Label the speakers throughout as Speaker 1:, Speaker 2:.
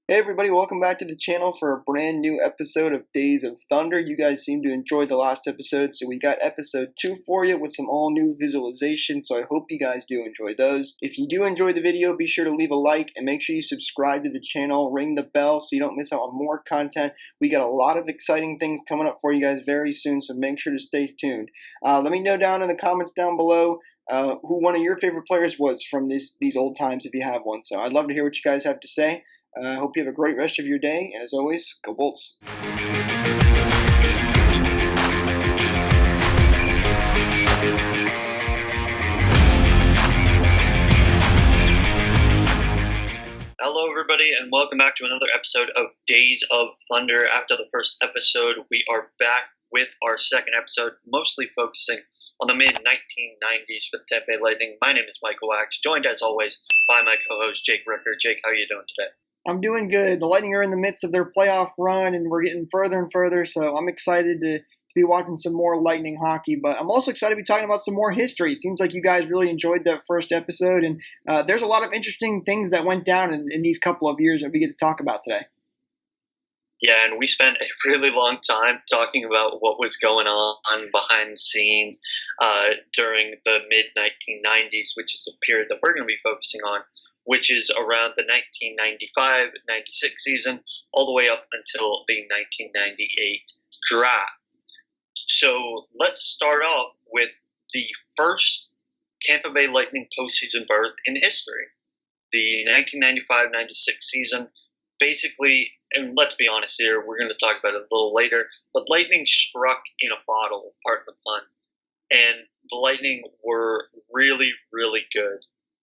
Speaker 1: Hey everybody, welcome back to the channel for a brand new episode of Days of Thunder. You guys seem to enjoy the last episode, so we got episode 2 for you with some all new visualizations, so I hope you guys do enjoy those. If you do enjoy the video, be sure to leave a like and make sure you subscribe to the channel, ring the bell so you don't miss out on more content. We got a lot of exciting things coming up for you guys very soon, so make sure to stay tuned. Let me know down in the comments down below who one of your favorite players was from these old times if you have one. So I'd love to hear what you guys have to say. I hope you have a great rest of your day, and as always, go Bolts.
Speaker 2: Hello, everybody, and welcome back to another episode of Days of Thunder. After the first episode, we are back with our second episode, mostly focusing on the mid-1990s for the Tampa Bay Lightning. My name is Michael Wax, joined as always by my co-host Jake Ricker. Jake, how are you doing today?
Speaker 1: I'm doing good. The Lightning are in the midst of their playoff run, and we're getting further and further, so I'm excited to be watching some more Lightning hockey, but I'm also excited to be talking about some more history. It seems like you guys really enjoyed that first episode, and there's a lot of interesting things that went down in these couple of years that we get to talk about today.
Speaker 2: Yeah, and we spent a really long time talking about what was going on behind the scenes during the mid-1990s, which is the period that we're going to be focusing on, which is around the 1995-96 season all the way up until the 1998 draft. So let's start off with the first Tampa Bay Lightning postseason berth in history. The 1995-96 season, basically, and let's be honest here, we're going to talk about it a little later, but Lightning struck in a bottle, pardon the pun, and the Lightning were really, really good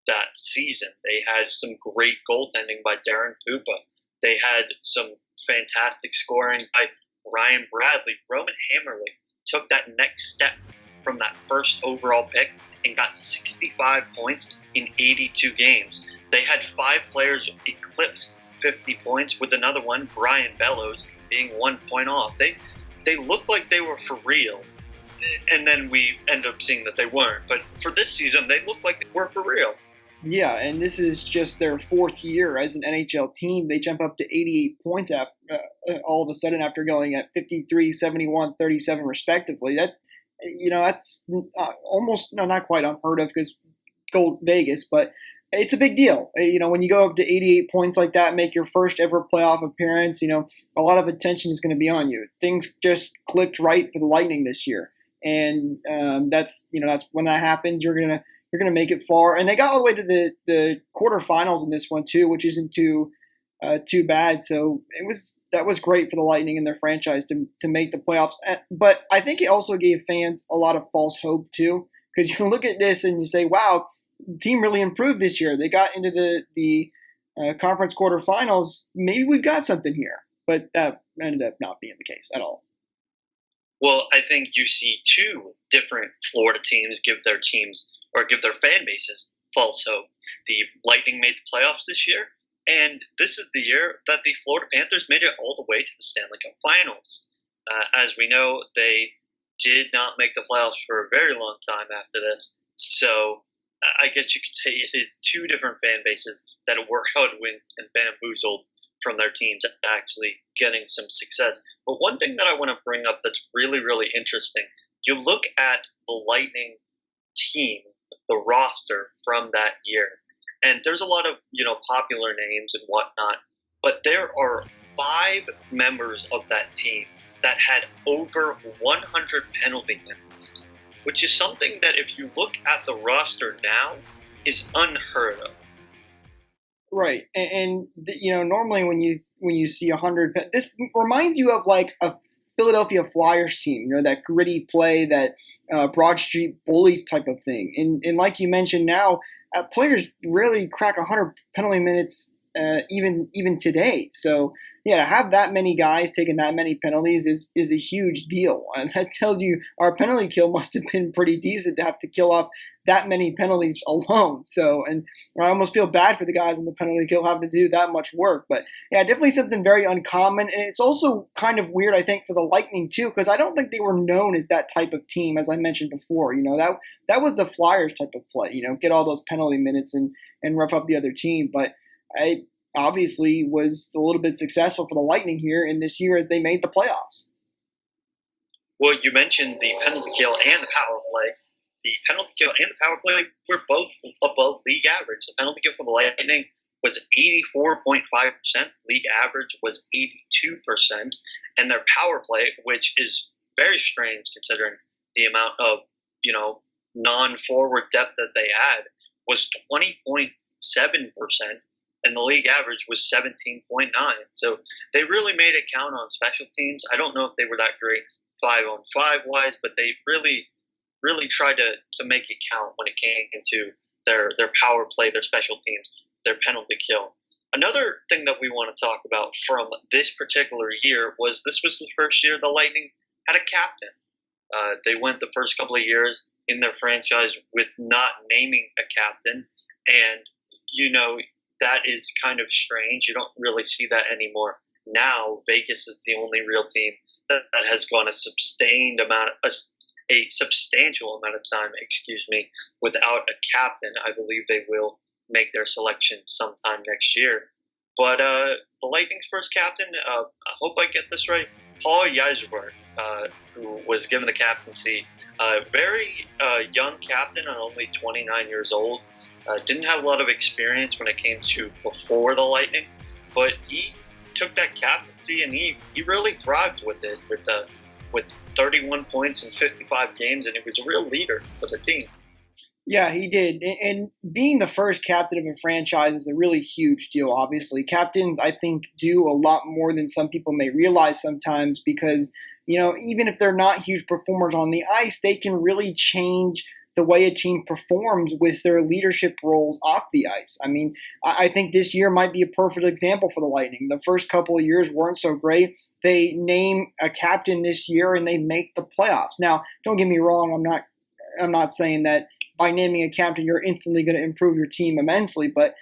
Speaker 2: that season. They had some great goaltending by Darren Pupa. They had some fantastic scoring by Ryan Bradley. Roman Hammerly took that next step from that first overall pick and got 65 points in 82 games. They had 5 players eclipse 50 points, with another one, Brian Bellows, being 1 point off. They looked like they were for real, and then we end up seeing that they weren't. But for this season, they looked like they were for real.
Speaker 1: Yeah, and this is just their 4th year as an NHL team. They jump up to 88 points all of a sudden after going at 53, 71, 37 respectively. That's almost not quite unheard of because Gold Vegas, but it's a big deal. When you go up to 88 points like that, make your first ever playoff appearance, a lot of attention is going to be on you. Things just clicked right for the Lightning this year, and that's when that happens. You're gonna make it far, and they got all the way to the quarterfinals in this one too, which isn't too bad. So that was great for the Lightning and their franchise to make the playoffs. But I think it also gave fans a lot of false hope too, because you look at this and you say, "Wow, the team really improved this year. They got into the conference quarterfinals. Maybe we've got something here." But that ended up not being the case at all.
Speaker 2: Well, I think you see 2 different Florida teams give their fan bases false hope. The Lightning made the playoffs this year, and this is the year that the Florida Panthers made it all the way to the Stanley Cup Finals. As we know, they did not make the playoffs for a very long time after this, so I guess you could say it is 2 different fan bases that were hoodwinked and bamboozled from their teams actually getting some success. But one thing that I want to bring up that's really, really interesting, you look at the Lightning team, the roster from that year, and there's a lot of popular names and whatnot, but there are 5 members of that team that had over 100 penalty minutes, which is something that if you look at the roster now is unheard of.
Speaker 1: Right, and normally when you see 100, this reminds you of like a Philadelphia Flyers team, that gritty play, that Broad Street Bullies type of thing. And like you mentioned, now players rarely crack 100 penalty minutes even today. So yeah, to have that many guys taking that many penalties is a huge deal, and that tells you our penalty kill must have been pretty decent to have to kill off that many penalties alone. So, and I almost feel bad for the guys on the penalty kill having to do that much work. But yeah, definitely something very uncommon, and it's also kind of weird, I think, for the Lightning too, because I don't think they were known as that type of team, as I mentioned before. That was the Flyers type of play. Get all those penalty minutes and rough up the other team, but obviously was a little bit successful for the Lightning here in this year as they made the playoffs.
Speaker 2: Well, you mentioned the penalty kill and the power play. The penalty kill and the power play were both above league average. The penalty kill for the Lightning was 84.5%. League average was 82%. And their power play, which is very strange considering the amount of, non-forward depth that they had, was 20.7%. And the league average was 17.9. So they really made it count on special teams. I don't know if they were that great 5-on-5 wise, but they really tried to make it count when it came into their power play, their special teams, their penalty kill. Another thing that we want to talk about from this particular year was this was the first year the Lightning had a captain. They went the first couple of years in their franchise with not naming a captain, and that is kind of strange. You don't really see that anymore. Now Vegas is the only real team that has gone a substantial amount of time, without a captain. I believe they will make their selection sometime next year. But the Lightning's first captain, I hope I get this right, Paul Yzerberg, who was given the captaincy, very young captain, only 29 years old. Didn't have a lot of experience when it came to before the Lightning, but he took that captaincy and he really thrived with it, with 31 points in 55 games, and he was a real leader for the team.
Speaker 1: Yeah, he did. And being the first captain of a franchise is a really huge deal, obviously. Captains, I think, do a lot more than some people may realize sometimes because, even if they're not huge performers on the ice, they can really change the way a team performs with their leadership roles off the ice. I mean, I think this year might be a perfect example for the Lightning. The first couple of years weren't so great. They name a captain this year and they make the playoffs. Now, don't get me wrong. I'm not saying that by naming a captain you're instantly going to improve your team immensely, but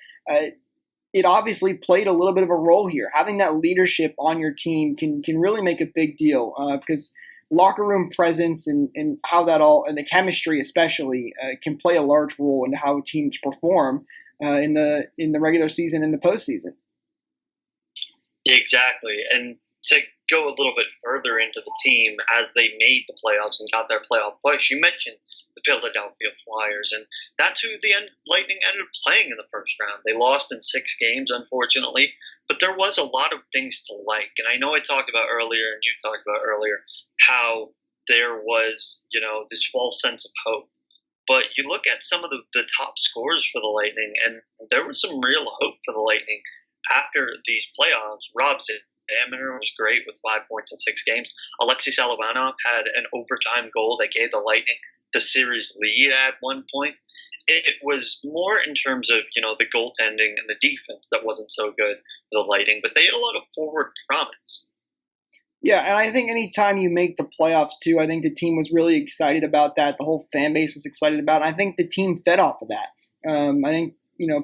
Speaker 1: it obviously played a little bit of a role here. Having that leadership on your team can really make a big deal because locker room presence and how that all, and the chemistry especially, can play a large role in how teams perform in the regular season and the postseason.
Speaker 2: Exactly, and to go a little bit further into the team as they made the playoffs and got their playoff push, you mentioned the Philadelphia Flyers, and that's who the Lightning ended up playing in the first round. They lost in 6 games, unfortunately, but there was a lot of things to like. And I know I talked about earlier, and you talked about earlier, how there was, this false sense of hope. But you look at some of the top scorers for the Lightning, and there was some real hope for the Lightning after these playoffs. Rob Zaminer was great with 5 points in 6 games. Alexei Salavanov had an overtime goal that gave the Lightning the series lead at one point. It was more in terms of, the goaltending and the defense that wasn't so good for the Lightning, but they had a lot of forward promise.
Speaker 1: Yeah, and I think anytime you make the playoffs too, I think the team was really excited about that. The whole fan base was excited about it. I think the team fed off of that. I think,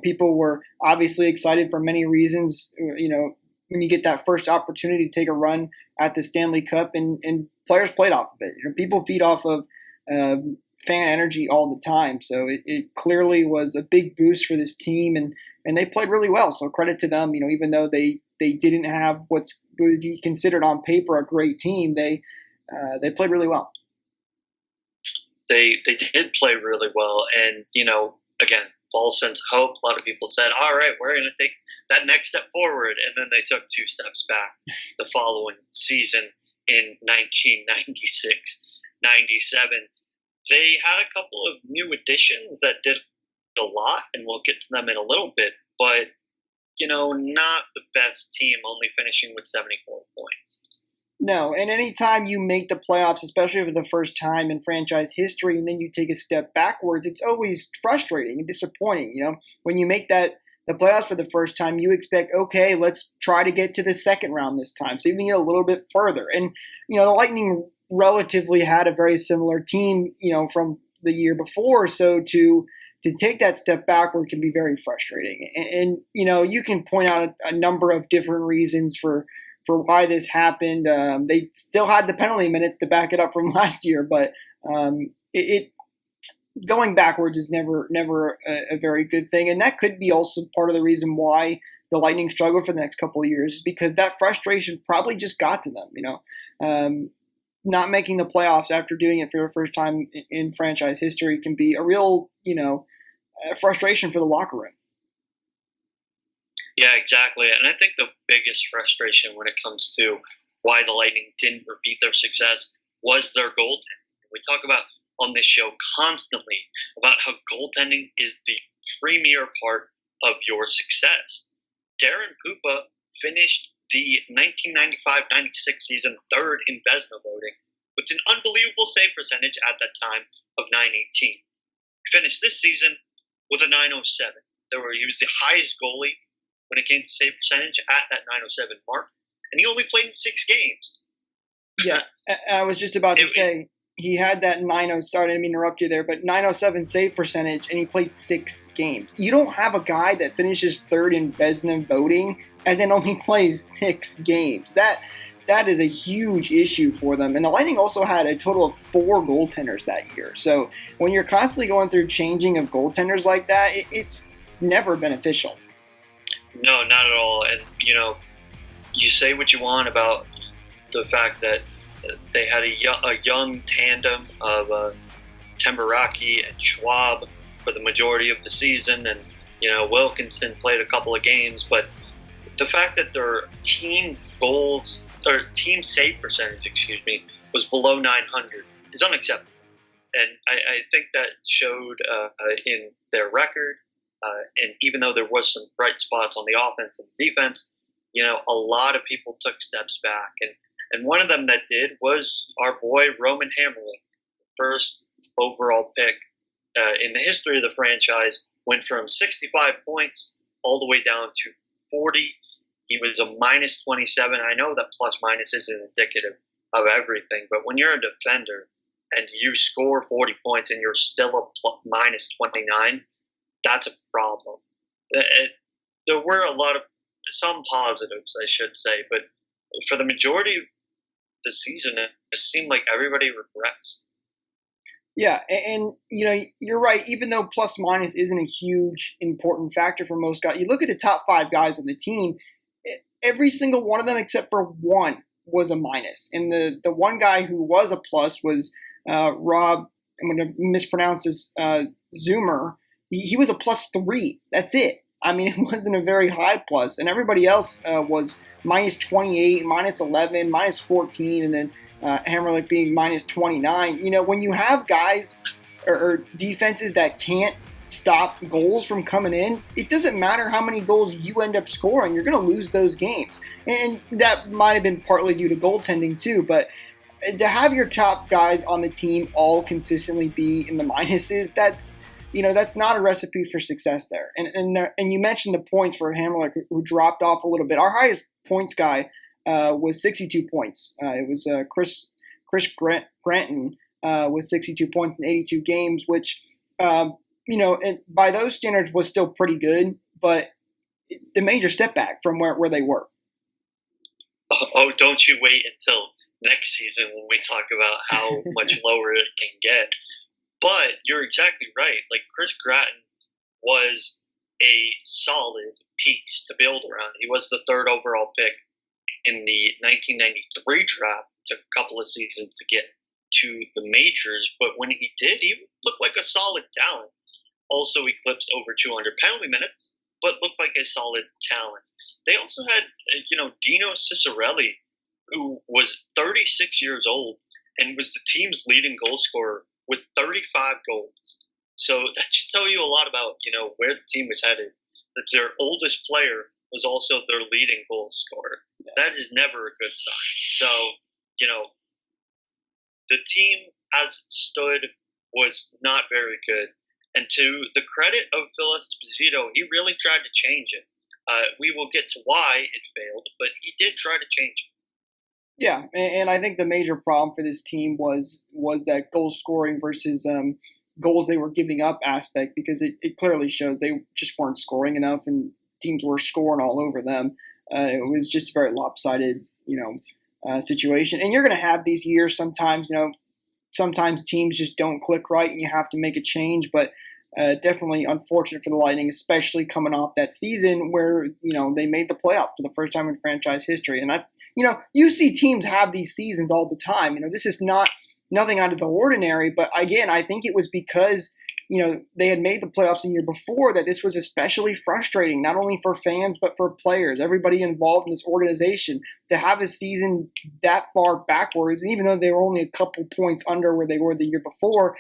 Speaker 1: people were obviously excited for many reasons, when you get that first opportunity to take a run at the Stanley Cup, and players played off of it. People feed off of fan energy all the time. So it clearly was a big boost for this team, and they played really well. So credit to them. Even though they didn't have what's would be considered on paper a great team, they played really well.
Speaker 2: They did play really well, and again, false sense of hope. A lot of people said, all right, we're going to take that next step forward. And then they took 2 steps back the following season in 1996, 97. They had a couple of new additions that did a lot, and we'll get to them in a little bit. But, not the best team, only finishing with 74 points.
Speaker 1: No, and anytime you make the playoffs, especially for the first time in franchise history, and then you take a step backwards, it's always frustrating and disappointing. When you make the playoffs for the first time, you expect, okay, let's try to get to the second round this time, so you can get a little bit further. And the Lightning relatively had a very similar team, from the year before, so to take that step backward can be very frustrating. And you can point out a number of different reasons for why this happened. They still had the penalty minutes to back it up from last year, but it going backwards is never a very good thing. And that could be also part of the reason why the Lightning struggle for the next couple of years, is because that frustration probably just got to them. Not making the playoffs after doing it for the first time in franchise history can be a real, frustration for the locker room.
Speaker 2: Yeah, exactly. And I think the biggest frustration when it comes to why the Lightning didn't repeat their success was their goaltending. We talk about on this show constantly about how goaltending is the premier part of your success. Darren Pupa finished the 1995-96 season third in Vezina voting with an unbelievable save percentage at that time of .918. He finished this season with a .907. He was the highest goalie when it came to save percentage at that .907 mark, and he only played in 6 games.
Speaker 1: Yeah, I was just about to say he had that 907. Sorry, I didn't mean to interrupt you there, but 907 save percentage, and he played 6 games. You don't have a guy that finishes third in Vezina voting and then only plays 6 games. That is a huge issue for them. And the Lightning also had a total of 4 goaltenders that year. So when you're constantly going through changing of goaltenders like that, it's never beneficial.
Speaker 2: No, not at all. And, you say what you want about the fact that they had a young tandem of Tamburaki and Schwab for the majority of the season, and Wilkinson played a couple of games, but the fact that their team goals or team save percentage, was below 900 is unacceptable, and I think that showed in their record. And even though there was some bright spots on the offense and defense, a lot of people took steps back, and one of them that did was our boy Roman Hammerling, the first overall pick in the history of the franchise. Went from 65 points all the way down to 40. He was a minus 27. I know that plus minus isn't indicative of everything, but when you're a defender and you score 40 points and you're still a minus 29, that's a problem. There were some positives, I should say, but for the majority of the season, it just seemed like everybody regressed.
Speaker 1: Yeah, and you're right. Even though plus minus isn't a huge important factor for most guys, you look at the top 5 guys on the team. Every single one of them, except for one, was a minus. And the one guy who was a plus was Rob. I'm going to mispronounce this. Zoomer. He was a plus 3. That's it. I mean, it wasn't a very high plus. And everybody else was minus 28, minus 11, minus 14, and then Hammerlick being minus 29. When you have guys or defenses that can't stop goals from coming in, it doesn't matter how many goals you end up scoring. You're going to lose those games. And that might have been partly due to goaltending too, but to have your top guys on the team all consistently be in the minuses, that's not a recipe for success there. And you mentioned the points for Hammerlick, who dropped off a little bit. Our highest points guy was 62 points. It was Chris Granton with 62 points in 82 games, which by those standards was still pretty good, but the major step back from where they were.
Speaker 2: Oh, don't you wait until next season when we talk about how much lower it can get. But you're exactly right. Like, Chris Gratton was a solid piece to build around. He was the 3rd overall pick in the 1993 draft. It took a couple of seasons to get to the majors, but when he did, he looked like a solid talent. Also eclipsed over 200 penalty minutes, but looked like a solid talent. They also had, Dino Ciccarelli, who was 36 years old and was the team's leading goal scorer with 35 goals. So that should tell you a lot about, where the team was headed. That their oldest player was also their leading goal scorer. That is never a good sign. So, the team as it stood was not very good. And to the credit of Phil Esposito, he really tried to change it. We will get to why it failed, but he did try to change it.
Speaker 1: Yeah, and I think the major problem for this team was that goal scoring versus goals they were giving up aspect, because it clearly shows they just weren't scoring enough and teams were scoring all over them. It was just a very lopsided, situation. And you're going to have these years sometimes, sometimes teams just don't click right and you have to make a change. But definitely unfortunate for the Lightning, especially coming off that season where, they made the playoffs for the first time in franchise history. And that's, you see teams have these seasons all the time. This is nothing out of the ordinary. But again, I think it was because, they had made the playoffs the year before that this was especially frustrating, not only for fans, but for players, everybody involved in this organization, to have a season that far backwards. And even though they were only a couple points under where they were the year before,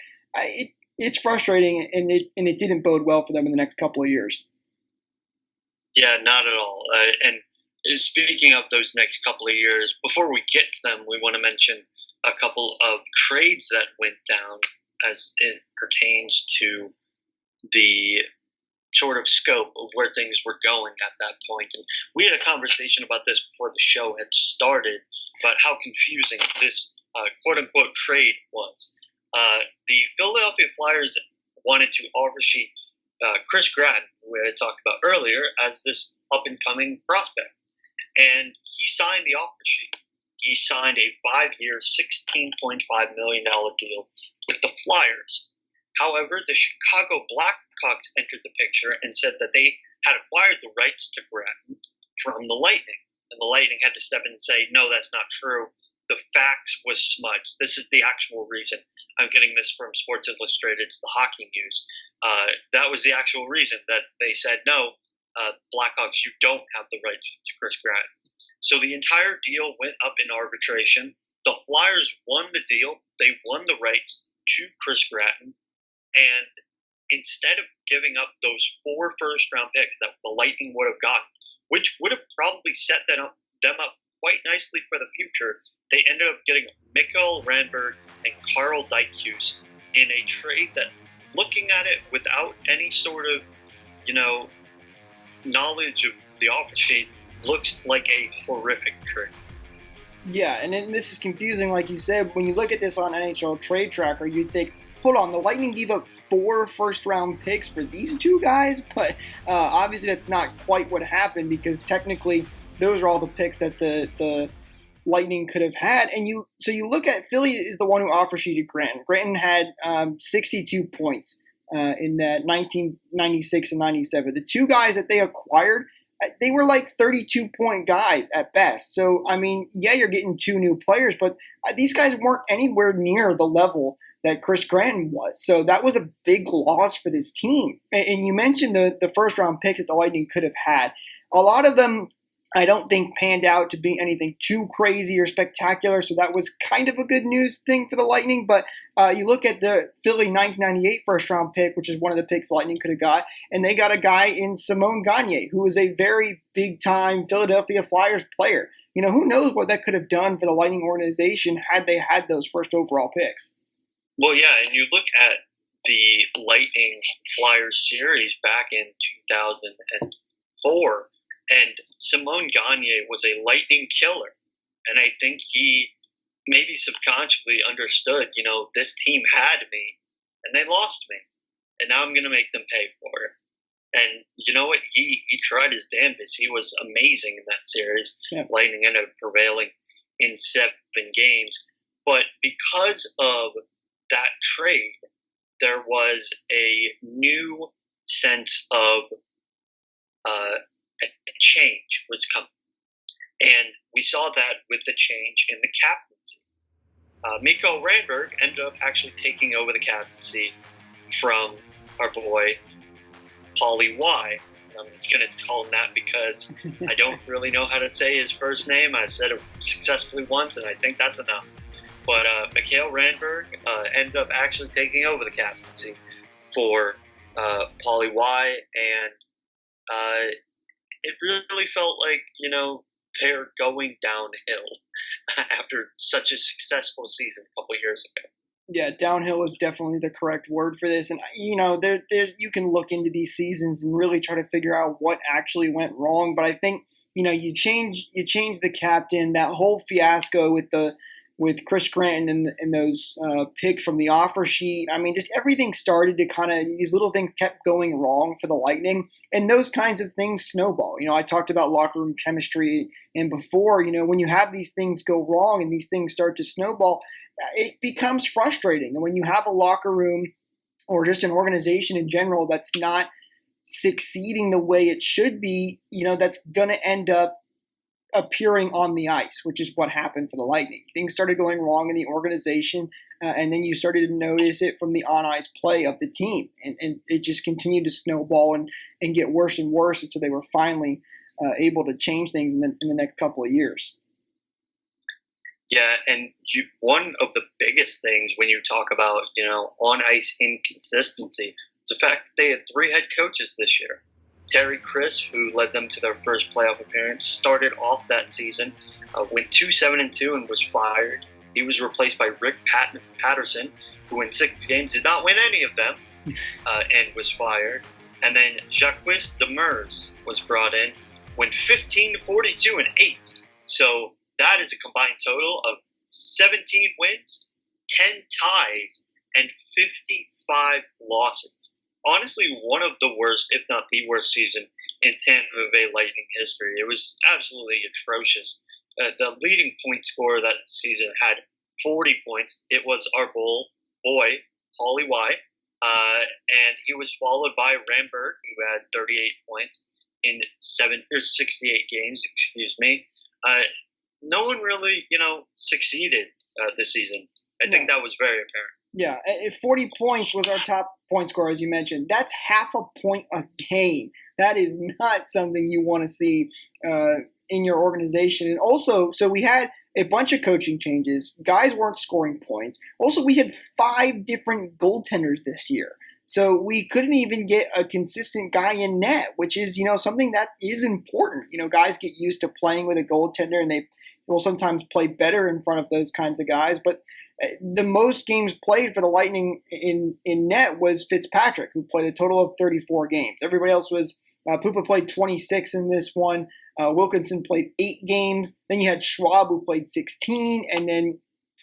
Speaker 1: it's frustrating, and it didn't bode well for them in the next couple of years.
Speaker 2: Yeah, not at all. And speaking of those next couple of years, before we get to them, we want to mention a couple of trades that went down as it pertains to the sort of scope of where things were going at that point. And we had a conversation about this before the show had started, about how confusing this quote-unquote trade was. The Philadelphia Flyers wanted to offer sheet Chris Gratton, who we had talked about earlier, as this up-and-coming prospect. And he signed the offer sheet. He signed a 5-year, $16.5 million deal with the Flyers. However, the Chicago Blackhawks entered the picture and said that they had acquired the rights to Gratton from the Lightning. And the Lightning had to step in and say, no, that's not true. The fax was smudged. This is the actual reason. I'm getting this from Sports Illustrated. It's the Hockey News. That was the actual reason that they said, no, Blackhawks, you don't have the rights to Chris Gratton. So the entire deal went up in arbitration. The Flyers won the deal. They won the rights to Chris Gratton. And instead of giving up those 4 first-round picks that the Lightning would have gotten, which would have probably set them up quite nicely for the future, they ended up getting Mikael Randberg and Carl Dykhuis in a trade that, looking at it without any sort of, knowledge of the offer sheet, looks like a horrific trade.
Speaker 1: Yeah, and then this is confusing, like you said. When you look at this on NHL Trade Tracker, you think, hold on, the Lightning gave up 4 first-round picks for these 2 guys? But obviously that's not quite what happened, because technically those are all the picks that the Lightning could have had. And so you look at Philly is the one who offer sheeted Granton. Granton had 62 points in that 1996 and 97. The 2 guys that they acquired, they were like 32-point guys at best. So, you're getting 2 new players, but these guys weren't anywhere near the level that Chris Granton was. So that was a big loss for this team. And you mentioned the first-round picks that the Lightning could have had. A lot of them, I don't think, panned out to be anything too crazy or spectacular, so that was kind of a good news thing for the Lightning. But you look at the Philly 1998 first-round pick, which is one of the picks the Lightning could have got, and they got a guy in Simon Gagne, who was a very big-time Philadelphia Flyers player. Who knows what that could have done for the Lightning organization had they had those first overall picks.
Speaker 2: Well, yeah, and you look at the Lightning Flyers series back in 2004, and Simon Gagne was a Lightning killer. And I think he maybe subconsciously understood, this team had me, and they lost me. And now I'm going to make them pay for it. And you know what? He tried his damnedest. He was amazing in that series. Yeah. Lightning ended up prevailing in 7 games. But because of that trade, there was a new sense of a change was coming. And we saw that with the change in the captaincy. Mikael Randberg ended up actually taking over the captaincy from our boy, Paulie Y. I'm going to call him that because I don't really know how to say his first name. I said it successfully once, and I think that's enough. But Mikael Randberg ended up actually taking over the captaincy for Paulie Y, and it really felt like, they're going downhill after such a successful season a couple of years ago.
Speaker 1: Yeah, downhill is definitely the correct word for this. And, there you can look into these seasons and really try to figure out what actually went wrong. But I think, you change the captain, that whole fiasco with Chris Granton and those picks from the offer sheet. Just everything started to kind of, these little things kept going wrong for the Lightning, and those kinds of things snowball. I talked about locker room chemistry, and before, when you have these things go wrong and these things start to snowball, it becomes frustrating. And when you have a locker room or just an organization in general that's not succeeding the way it should be, that's going to end up appearing on the ice, which is what happened for the Lightning. Things started going wrong in the organization, and then you started to notice it from the on-ice play of the team, and it just continued to snowball and get worse and worse until they were finally able to change things in the next couple of years.
Speaker 2: Yeah, and one of the biggest things when you talk about, on-ice inconsistency, is the fact that they had 3 head coaches this year. Terry Chris, who led them to their first playoff appearance, started off that season, went 2-7-2 and was fired. He was replaced by Rick Patterson, who in 6 games did not win any of them and was fired. And then Jacques Demers was brought in, went 15-42 and 8. So that is a combined total of 17 wins, 10 ties, and 55 losses. Honestly, one of the worst, if not the worst season in Tampa Bay Lightning history. It was absolutely atrocious. The leading point scorer that season had 40 points. It was our boy, Paulie Y. And he was followed by Rambert, who had 38 points in 68 games, no one really, succeeded this season. I think that was very apparent.
Speaker 1: Yeah, 40 points was our top point scorer, as you mentioned. That's half a point a game. That is not something you want to see in your organization. And also, so we had a bunch of coaching changes. Guys weren't scoring points. Also, we had 5 different goaltenders this year. So we couldn't even get a consistent guy in net, which is, something that is important. Guys get used to playing with a goaltender, and they will sometimes play better in front of those kinds of guys. But the most games played for the Lightning in net was Fitzpatrick, who played a total of 34 games. Everybody else was Pupa played 26 in this one. Wilkinson played 8 games. Then you had Schwab, who played 16. And then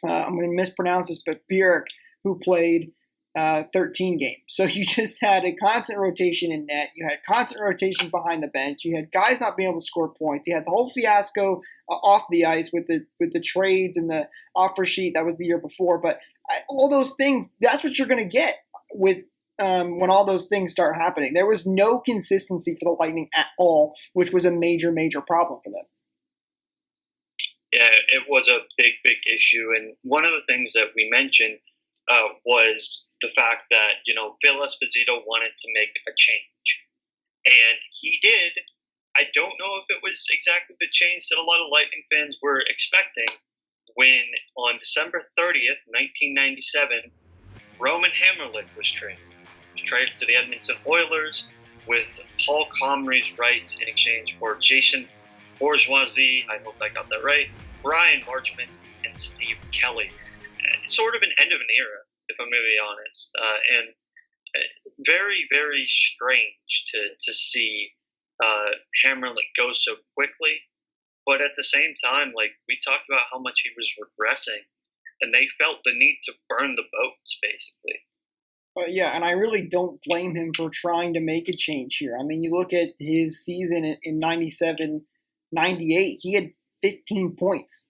Speaker 1: I'm going to mispronounce this, but Bjerk, who played 13 games. So you just had a constant rotation in net. You had constant rotation behind the bench. You had guys not being able to score points. You had the whole fiasco off the ice with the trades and the offer sheet. That was the year before. But all those things, that's what you're going to get with when all those things start happening. There was no consistency for the Lightning at all, which was a major, major problem for them.
Speaker 2: Yeah, it was a big, big issue. And one of the things that we mentioned was the fact that, Phil Esposito wanted to make a change. And he did. I don't know if it was exactly the change that a lot of Lightning fans were expecting when on December 30th, 1997, Roman Hamrlik was traded. He was traded to the Edmonton Oilers with Paul Comrie's rights in exchange for Jason Bourgeoisie, I hope I got that right, Brian Marchment, and Steve Kelly. Sort of an end of an era, if I'm going to be honest. And very, very strange to see Hamrlik go so quickly. But at the same time, we talked about how much he was regressing, and they felt the need to burn the boats, basically.
Speaker 1: Yeah, and I really don't blame him for trying to make a change here. I mean, you look at his season in 97, 98, he had 15 points.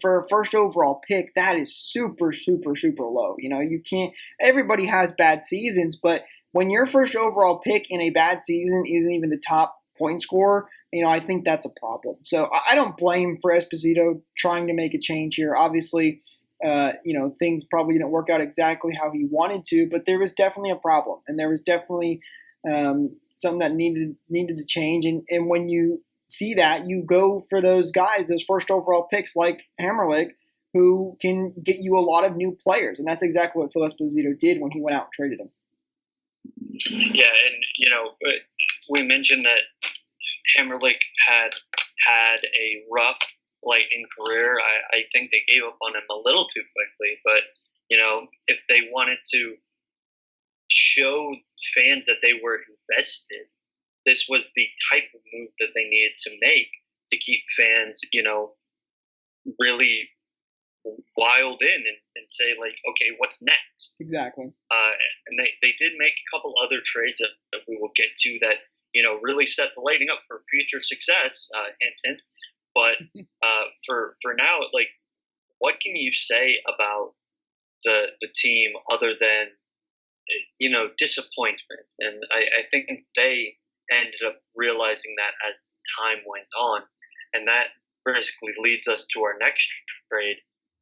Speaker 1: For a first overall pick, that is super, super, super low. You can't – everybody has bad seasons, but when your first overall pick in a bad season isn't even the top point scorer, I think that's a problem. So I don't blame for Esposito trying to make a change here. Obviously, things probably didn't work out exactly how he wanted to, but there was definitely a problem, and there was definitely something that needed to change. And when you see that, you go for those guys, those first overall picks like Hamrlik, who can get you a lot of new players. And that's exactly what Phil Esposito did when he went out and traded him.
Speaker 2: Yeah, and, we mentioned that Hamrlik had a rough Lightning career. I think they gave up on him a little too quickly. But, if they wanted to show fans that they were invested, this was the type of move that they needed to make to keep fans, really wild in and say, okay, what's next?
Speaker 1: Exactly.
Speaker 2: And they did make a couple other trades that we will get to that, really set the Lightning up for future success, hint. But for now, what can you say about the team other than disappointment. And I think they ended up realizing that as time went on. And that basically leads us to our next trade,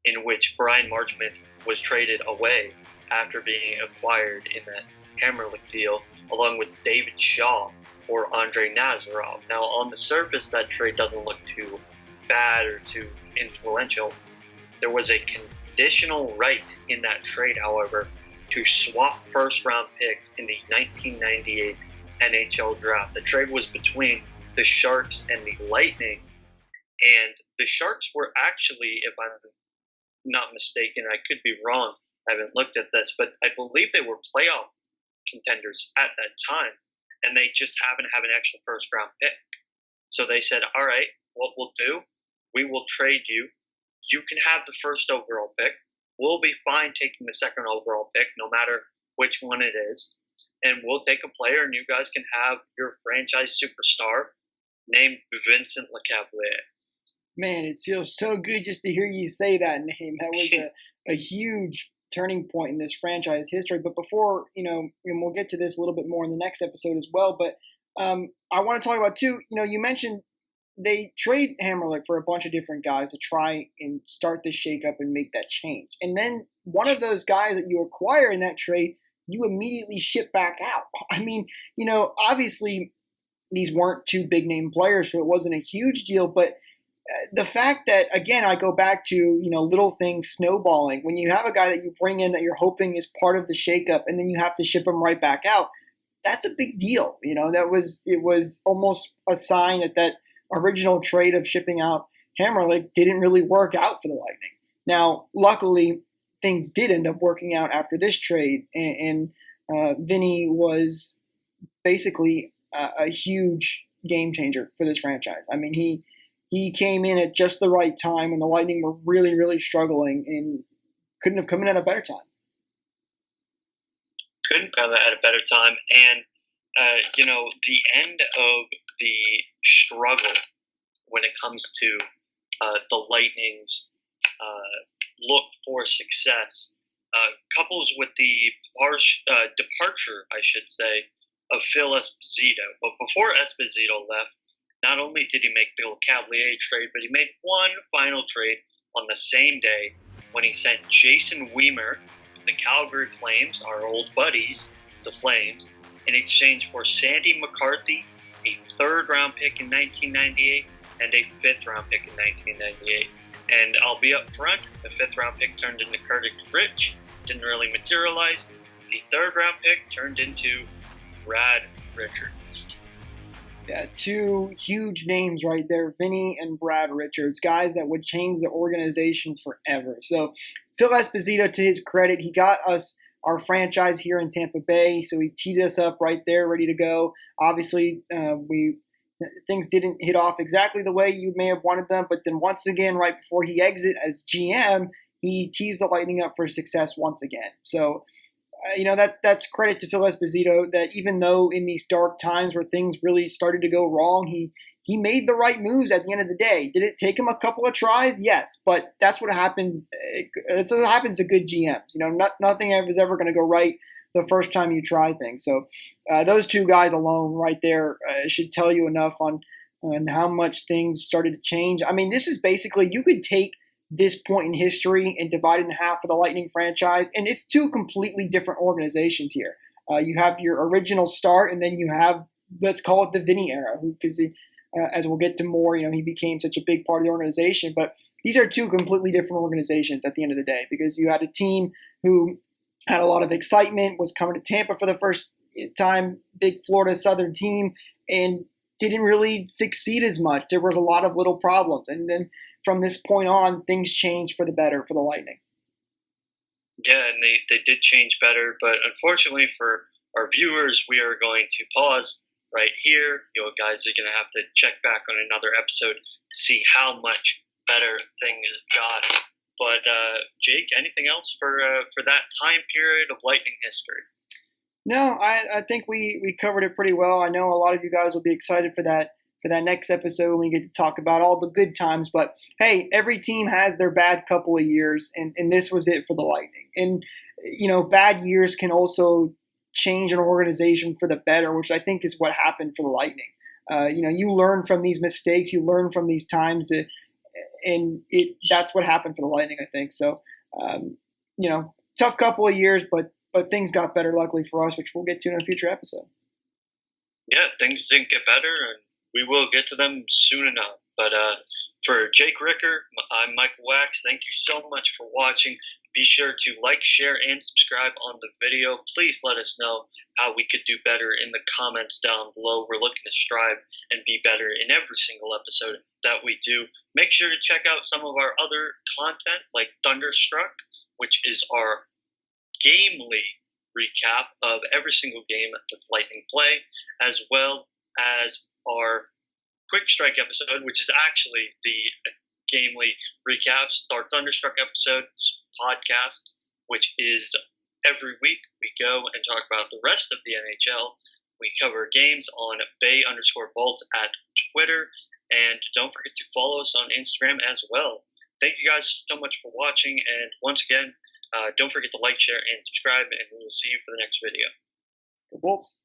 Speaker 2: in which Brian Marchment was traded away after being acquired in that Hammerlick deal, along with David Shaw for Andrei Nazarov. Now, on the surface, that trade doesn't look too bad or too influential. There was a conditional right in that trade, however, to swap first-round picks in the 1998 NHL draft. The trade was between the Sharks and the Lightning, and the Sharks were actually, if I'm not mistaken, I could be wrong, I haven't looked at this, but I believe they were playoff contenders at that time, and they just happened to have an extra first-round pick. So they said, all right, what we'll do, we will trade you. You can have the first overall pick. We'll be fine taking the second overall pick, no matter which one it is. And we'll take a player, and you guys can have your franchise superstar named Vincent Lecavalier.
Speaker 1: Man, it feels so good just to hear you say that name. That was a huge turning point in this franchise history. But before, and we'll get to this a little bit more in the next episode as well, but I want to talk about, too, you mentioned they trade Hammerlick for a bunch of different guys to try and start this shakeup and make that change. And then one of those guys that you acquire in that trade, you immediately ship back out. I mean, obviously these weren't two big name players, so it wasn't a huge deal. But the fact that, again, I go back to, little things snowballing. When you have a guy that you bring in that you're hoping is part of the shakeup and then you have to ship him right back out, that's a big deal. It was almost a sign that original trade of shipping out Hammerlick didn't really work out for the Lightning. Now, luckily, things did end up working out after this trade, and Vinny was basically a huge game changer for this franchise. I mean, he came in at just the right time when the Lightning were really, really struggling and couldn't have come in at a better time.
Speaker 2: Couldn't come at a better time. And, the end of the struggle when it comes to the Lightning's look for success couples with the departure, I should say, of Phil Esposito. But before Esposito left, not only did he make the Lecavalier trade, but he made one final trade on the same day when he sent Jason Weimer to the Calgary Flames, our old buddies, the Flames, in exchange for Sandy McCarthy, a third-round pick in 1998, and a fifth-round pick in 1998. And I'll be up front, the fifth-round pick turned into Curtis Rich, didn't really materialize. The third-round pick turned into Brad Richards.
Speaker 1: Yeah, two huge names right there, Vinny and Brad Richards, guys that would change the organization forever. So Phil Esposito, to his credit, he got us our franchise here in Tampa Bay, so he teed us up right there, ready to go. Obviously, things didn't hit off exactly the way you may have wanted them, but then once again, right before he exit as GM, he teased the Lightning up for success once again. So, that's credit to Phil Esposito, that even though in these dark times where things really started to go wrong, he made the right moves at the end of the day. Did it take him a couple of tries? Yes, but that's what happens. It's what happens to good GMs. Nothing is ever going to go right the first time you try things. So those two guys alone right there should tell you enough on how much things started to change. I mean, this is basically, you could take this point in history and divide it in half for the Lightning franchise, and it's two completely different organizations here. You have your original start, and then you have, let's call it the Vinny era, because as we'll get to more, he became such a big part of the organization. But these are two completely different organizations at the end of the day, because you had a team who had a lot of excitement, was coming to Tampa for the first time, big Florida Southern team, and didn't really succeed as much. There was a lot of little problems. And then from this point on, things changed for the better for the Lightning.
Speaker 2: Yeah, and they did change better. But unfortunately for our viewers, we are going to pause right here. You guys are going to have to check back on another episode to see how much better things got. But Jake, anything else for that time period of Lightning history?
Speaker 1: No, I think we covered it pretty well. I know a lot of you guys will be excited for that next episode when we get to talk about all the good times. But hey, every team has their bad couple of years, and this was it for the Lightning. And bad years can also change an organization for the better, which I think is what happened for the Lightning. You learn from these mistakes, you learn from these times, and that's what happened for the Lightning, I think. So, tough couple of years, but things got better, luckily for us, which we'll get to in a future episode.
Speaker 2: Yeah, things didn't get better, and we will get to them soon enough. But for Jake Ricker, I'm Michael Wax. Thank you so much for watching. Be sure to like, share, and subscribe on the video. Please let us know how we could do better in the comments down below. We're looking to strive and be better in every single episode that we do. Make sure to check out some of our other content like Thunderstruck, which is our gamely recap of every single game that the Lightning play, as well as our Quick Strike episode, which is actually the gamely recaps. Our Thunderstruck episodes podcast, which is every week we go and talk about the rest of the NHL. We cover games on Bay_Bolts at Twitter, and don't forget to follow us on Instagram as well. Thank you guys so much for watching, and once again, don't forget to like, share, and subscribe, and we will see you for the next video.
Speaker 1: Go Bolts.